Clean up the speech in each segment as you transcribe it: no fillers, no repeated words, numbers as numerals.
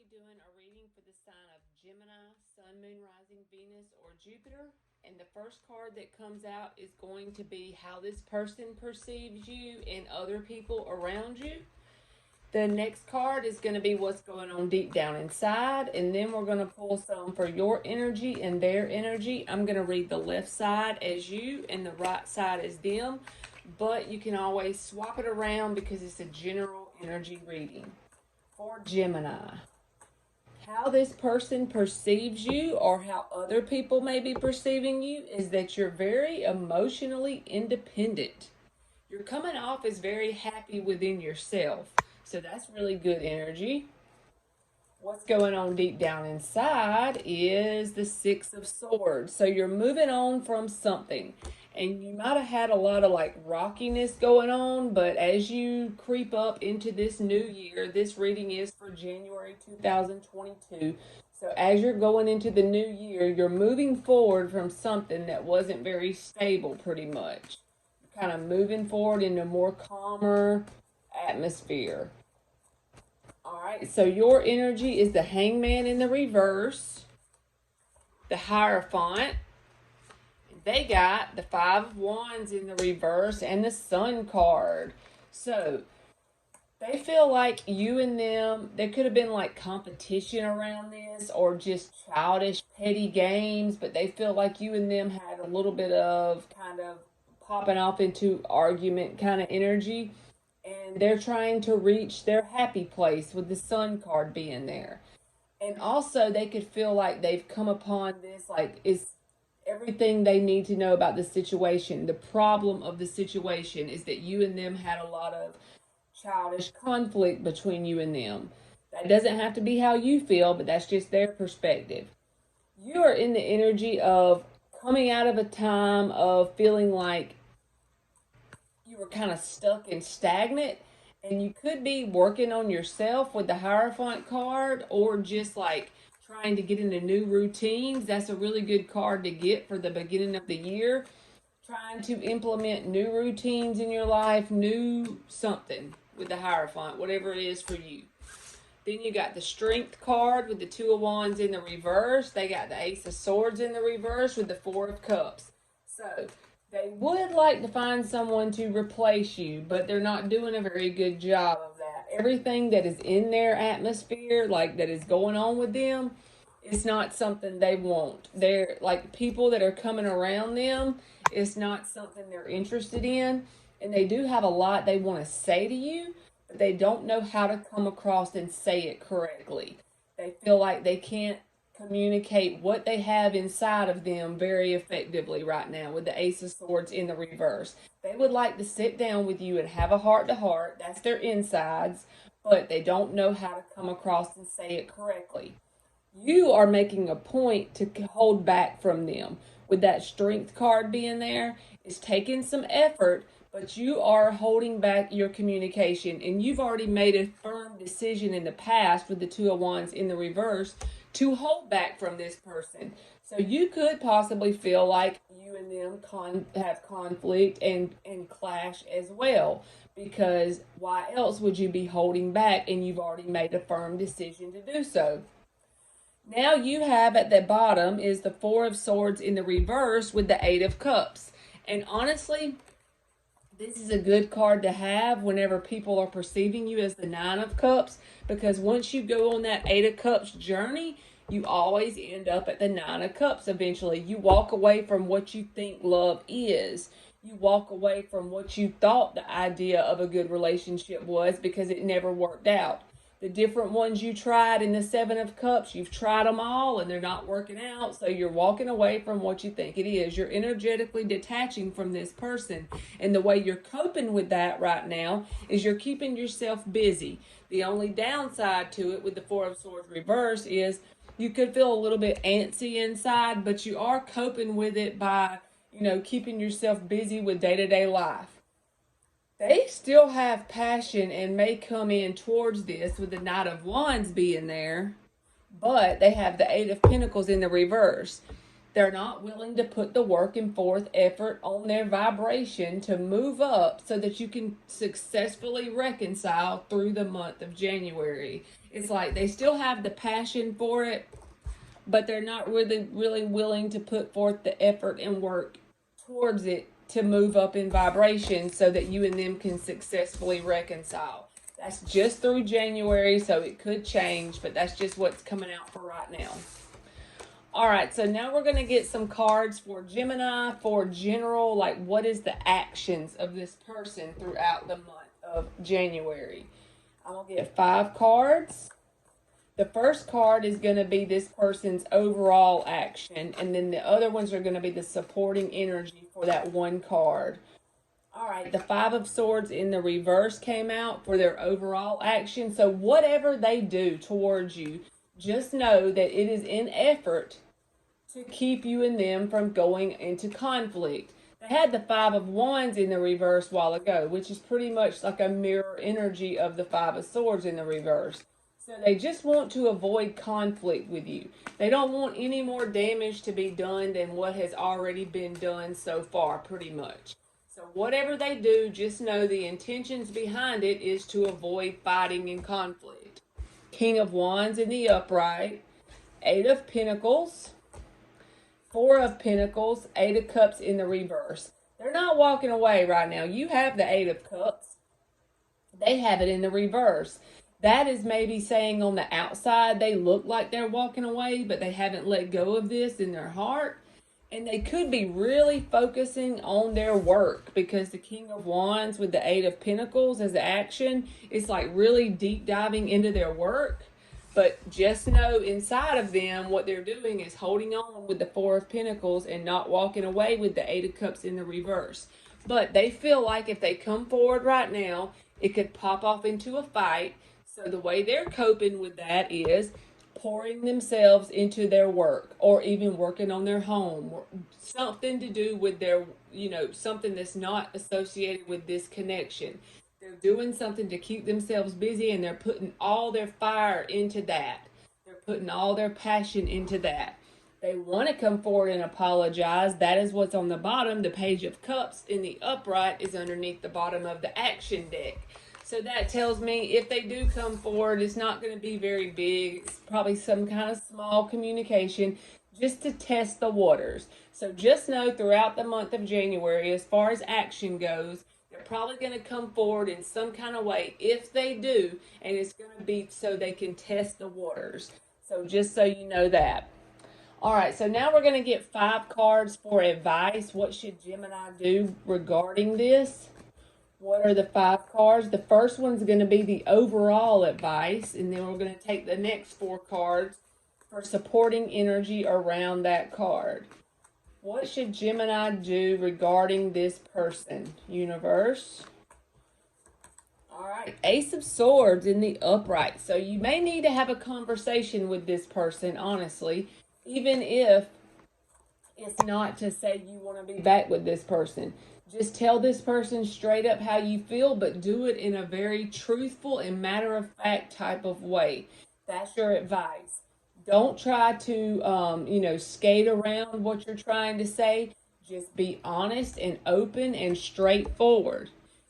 doing a reading for the sign of Gemini, Sun, Moon, Rising, Venus, or Jupiter. And the first card that comes out is going to be how this person perceives you and other people around you. The next card is going to be what's going on deep down inside. And then we're going to pull some for your energy and their energy. I'm going to read the left side as you and the right side as them. But you can always swap it around because it's a general energy reading. For Gemini, how this person perceives you or how other people may be perceiving you is that you're very emotionally independent. You're coming off as very happy within yourself. So that's really good energy. What's going on deep down inside is the Six of Swords. So you're moving on from something. And you might have had a lot of like rockiness going on, but as you creep up into this new year, this reading is for January 2022. So as you're going into the new year, you're moving forward from something that wasn't very stable pretty much. You're kind of moving forward into a more calmer atmosphere. All right, so your energy is the Hangman in the reverse, the Hierophant. They got the Five of Wands in the reverse and the Sun card. So they feel like you and them, there could have been like competition around this or just childish, petty games, but they feel like you and them had a little bit of kind of popping off into argument kind of energy. And they're trying to reach their happy place with the Sun card being there. And also they could feel like they've come upon this, like it's everything they need to know about the situation. The problem of the situation is that you and them had a lot of childish conflict between you and them. That doesn't have to be how you feel, but that's just their perspective. You are in the energy of coming out of a time of feeling like you were kind of stuck and stagnant, and you could be working on yourself with the Hierophant card or just like trying to get into new routines. That's a really good card to get for the beginning of the year. Trying to implement new routines in your life, new something with the Hierophant, whatever it is for you. Then you got the Strength card with the Two of Wands in the reverse. They got the Ace of Swords in the reverse with the Four of Cups. So they would like to find someone to replace you, but they're not doing a very good job of that. Everything that is in their atmosphere, like that is going on with them, is not something they want. They're like people that are coming around them, it's not something they're interested in. And they do have a lot they want to say to you, but they don't know how to come across and say it correctly. They feel like they can't communicate what they have inside of them very effectively right now with the Ace of Swords in the reverse. They would like to sit down with you and have a heart to heart. That's their insides, but they don't know how to come across and say it correctly. You are making a point to hold back from them. With that Strength card being there, it's taking some effort, but you are holding back your communication, and you've already made a firm decision in the past with the Two of Wands in the reverse to hold back from this person. So you could possibly feel like you and them have conflict and clash as well, because why else would you be holding back and you've already made a firm decision to do so? Now you have at the bottom is the Four of Swords in the reverse with the Eight of Cups. And honestly, this is a good card to have whenever people are perceiving you as the Nine of Cups, because once you go on that Eight of Cups journey, you always end up at the Nine of Cups eventually. You walk away from what you think love is. You walk away from what you thought the idea of a good relationship was because it never worked out. The different ones you tried in the Seven of Cups, you've tried them all and they're not working out. So you're walking away from what you think it is. You're energetically detaching from this person. And the way you're coping with that right now is you're keeping yourself busy. The only downside to it with the Four of Swords reverse is you could feel a little bit antsy inside, but you are coping with it by, keeping yourself busy with day-to-day life. They still have passion and may come in towards this with the Knight of Wands being there, but they have the Eight of Pentacles in the reverse. they're not willing to put the work and forth effort on their vibration to move up so that you can successfully reconcile through the month of January. It's like they still have the passion for it, but they're not really willing to put forth the effort and work towards it to move up in vibration so that you and them can successfully reconcile. That's just through January, so it could change, but that's just what's coming out for right now. All right, so now we're going to get some cards for Gemini for general, like what is the actions of this person throughout the month of January. I'm going to get 5 cards. The first card is going to be this person's overall action, and then the other ones are going to be the supporting energy for that one card. All right, the 5 of Swords in the reverse came out for their overall action. So whatever they do towards you, just know that it is in effort to keep you and them from going into conflict. They had the 5 of Wands in the reverse a while ago, which is pretty much like a mirror energy of the 5 of Swords in the reverse. So they just want to avoid conflict with you. They don't want any more damage to be done than what has already been done so far, pretty much. So whatever they do, just know the intentions behind it is to avoid fighting and conflict. King of Wands in the upright, 8 of Pentacles, 4 of Pentacles, 8 of Cups in the reverse. They're not walking away right now. You have the 8 of Cups. They have it in the reverse. That is maybe saying on the outside they look like they're walking away, but they haven't let go of this in their heart. And they could be really focusing on their work, because the King of Wands with the 8 of Pentacles as action is like really deep diving into their work. But just know inside of them what they're doing is holding on with the 4 of Pentacles and not walking away with the 8 of Cups in the reverse. But they feel like if they come forward right now, it could pop off into a fight. So the way they're coping with that is pouring themselves into their work, or even working on their home, or something to do with their, something that's not associated with this connection. They're doing something to keep themselves busy, and they're putting all their fire into that. They're putting all their passion into that. They want to come forward and apologize. That is what's on the bottom. The Page of Cups in the upright is underneath the bottom of the action deck. So that tells me if they do come forward, it's not going to be very big. It's probably some kind of small communication just to test the waters. So just know throughout the month of January, as far as action goes, they're probably going to come forward in some kind of way. If they do, and it's going to be so they can test the waters. So just so you know that. All right, so now we're going to get 5 cards for advice. What should Gemini do regarding this? What are the 5 cards? The first one's going to be the overall advice, and then we're going to take the next 4 cards for supporting energy around that card. What should Gemini do regarding this person? Universe. All right, Ace of Swords in the upright. So you may need to have a conversation with this person, honestly, even if it's not to say you want to be back with this person. Just tell this person straight up how you feel, but do it in a very truthful and matter-of-fact type of way. That's your advice. Don't try to, skate around what you're trying to say. Just be honest and open and straightforward.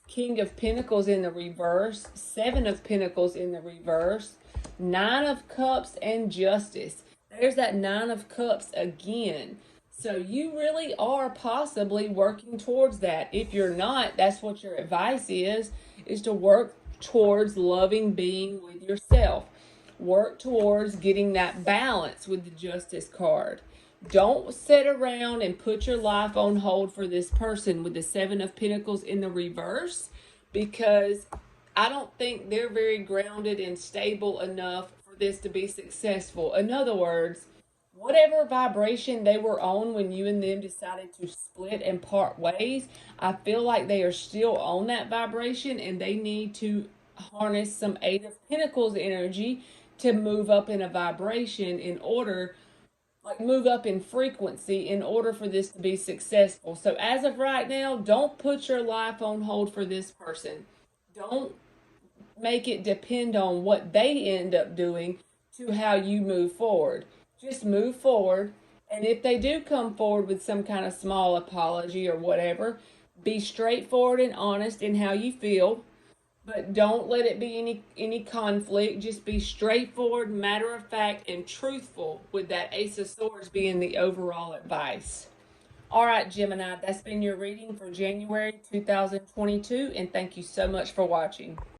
King of Pentacles in the reverse, 7 of Pentacles in the reverse, 9 of Cups and Justice. There's that 9 of Cups again. So you really are possibly working towards that. If you're not, that's what your advice is to work towards loving being with yourself. Work towards getting that balance with the Justice card. Don't sit around and put your life on hold for this person with the 7 of Pentacles in the reverse, because I don't think they're very grounded and stable enough for this to be successful. In other words, whatever vibration they were on when you and them decided to split and part ways, I feel like they are still on that vibration, and they need to harness some 8 of Pentacles energy to move up in a vibration in order, move up in frequency in order for this to be successful. So as of right now, don't put your life on hold for this person. Don't make it depend on what they end up doing to how you move forward. Just move forward And if they do come forward with some kind of small apology or whatever, be straightforward and honest in how you feel, but don't let it be any conflict. Just be straightforward, matter of fact, and truthful with that Ace of Swords being the overall advice. All right, Gemini, that's been your reading for January 2022, and thank you so much for watching.